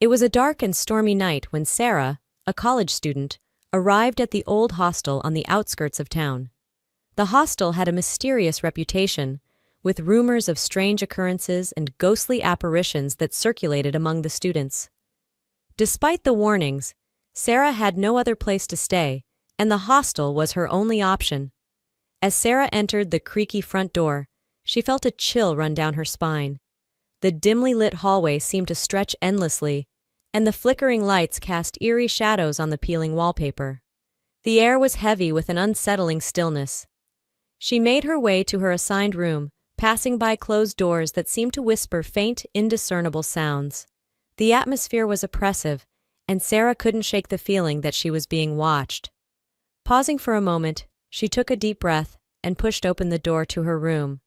It was a dark and stormy night when Sarah, a college student, arrived at the old hostel on the outskirts of town. The hostel had a mysterious reputation, with rumors of strange occurrences and ghostly apparitions that circulated among the students. Despite the warnings, Sarah had no other place to stay, and the hostel was her only option. As Sarah entered the creaky front door, she felt a chill run down her spine. The dimly lit hallway seemed to stretch endlessly, and the flickering lights cast eerie shadows on the peeling wallpaper. The air was heavy with an unsettling stillness. She made her way to her assigned room, passing by closed doors that seemed to whisper faint, indiscernible sounds. The atmosphere was oppressive, and Sarah couldn't shake the feeling that she was being watched. Pausing for a moment, she took a deep breath and pushed open the door to her room.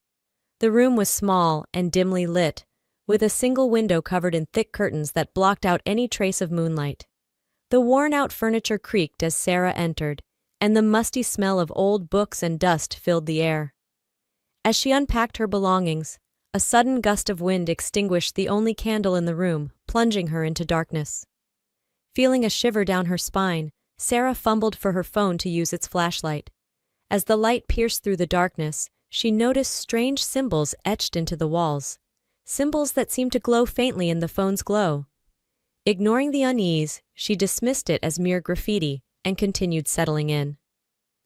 The room was small and dimly lit, with a single window covered in thick curtains that blocked out any trace of moonlight. The worn-out furniture creaked as Sarah entered, and the musty smell of old books and dust filled the air. As she unpacked her belongings, a sudden gust of wind extinguished the only candle in the room, plunging her into darkness. Feeling a shiver down her spine, Sarah fumbled for her phone to use its flashlight. As the light pierced through the darkness, she noticed strange symbols etched into the walls, symbols that seemed to glow faintly in the phone's glow. Ignoring the unease, she dismissed it as mere graffiti and continued settling in.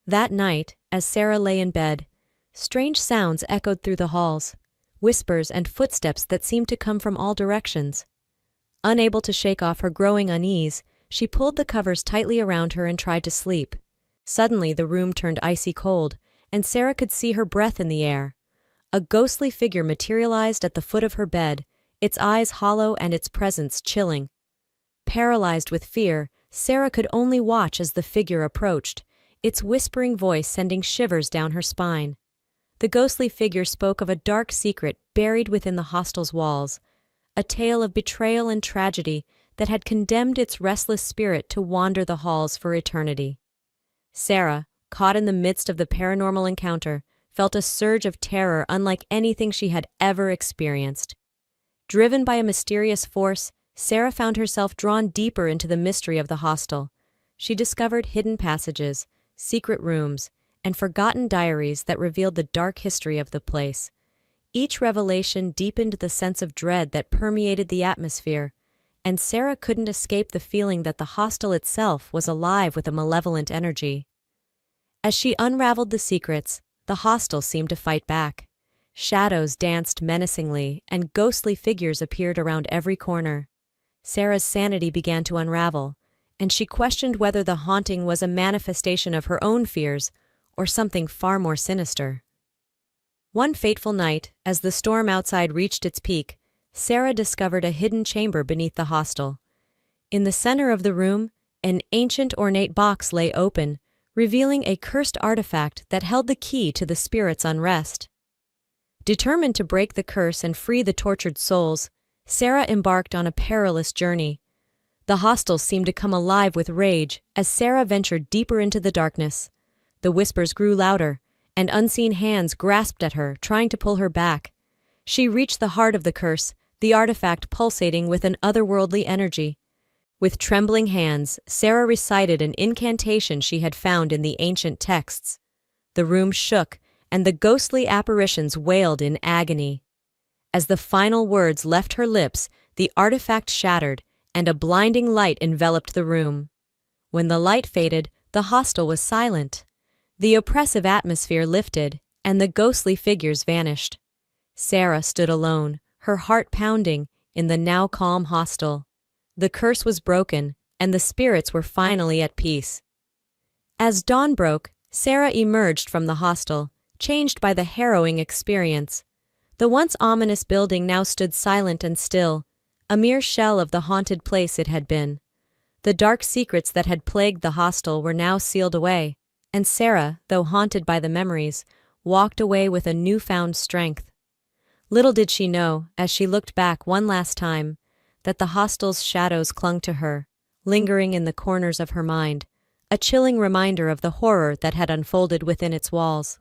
That night, as Sarah lay in bed, strange sounds echoed through the halls, whispers and footsteps that seemed to come from all directions. Unable to shake off her growing unease, she pulled the covers tightly around her and tried to sleep. Suddenly, the room turned icy cold, and Sarah could see her breath in the air. A ghostly figure materialized at the foot of her bed, its eyes hollow and its presence chilling. Paralyzed with fear, Sarah could only watch as the figure approached, its whispering voice sending shivers down her spine. The ghostly figure spoke of a dark secret buried within the hostel's walls, a tale of betrayal and tragedy that had condemned its restless spirit to wander the halls for eternity. Sarah, caught in the midst of the paranormal encounter, felt a surge of terror unlike anything she had ever experienced. Driven by a mysterious force, Sarah found herself drawn deeper into the mystery of the hostel. She discovered hidden passages, secret rooms, and forgotten diaries that revealed the dark history of the place. Each revelation deepened the sense of dread that permeated the atmosphere, and Sarah couldn't escape the feeling that the hostel itself was alive with a malevolent energy. As she unraveled the secrets, the hostel seemed to fight back. Shadows danced menacingly, and ghostly figures appeared around every corner. Sarah's sanity began to unravel, and she questioned whether the haunting was a manifestation of her own fears or something far more sinister. One fateful night, as the storm outside reached its peak, Sarah discovered a hidden chamber beneath the hostel. In the center of the room, an ancient ornate box lay open, revealing a cursed artifact that held the key to the spirit's unrest. Determined to break the curse and free the tortured souls, Sarah embarked on a perilous journey. The hostel seemed to come alive with rage as Sarah ventured deeper into the darkness. The whispers grew louder, and unseen hands grasped at her, trying to pull her back. She reached the heart of the curse, the artifact pulsating with an otherworldly energy. With trembling hands, Sarah recited an incantation she had found in the ancient texts. The room shook, and the ghostly apparitions wailed in agony. As the final words left her lips, the artifact shattered, and a blinding light enveloped the room. When the light faded, the hostel was silent. The oppressive atmosphere lifted, and the ghostly figures vanished. Sarah stood alone, her heart pounding, in the now calm hostel. The curse was broken, and the spirits were finally at peace. As dawn broke, Sarah emerged from the hostel, changed by the harrowing experience. The once ominous building now stood silent and still, a mere shell of the haunted place it had been. The dark secrets that had plagued the hostel were now sealed away, and Sarah, though haunted by the memories, walked away with a newfound strength. Little did she know, as she looked back one last time, that the hostel's shadows clung to her, lingering in the corners of her mind, a chilling reminder of the horror that had unfolded within its walls.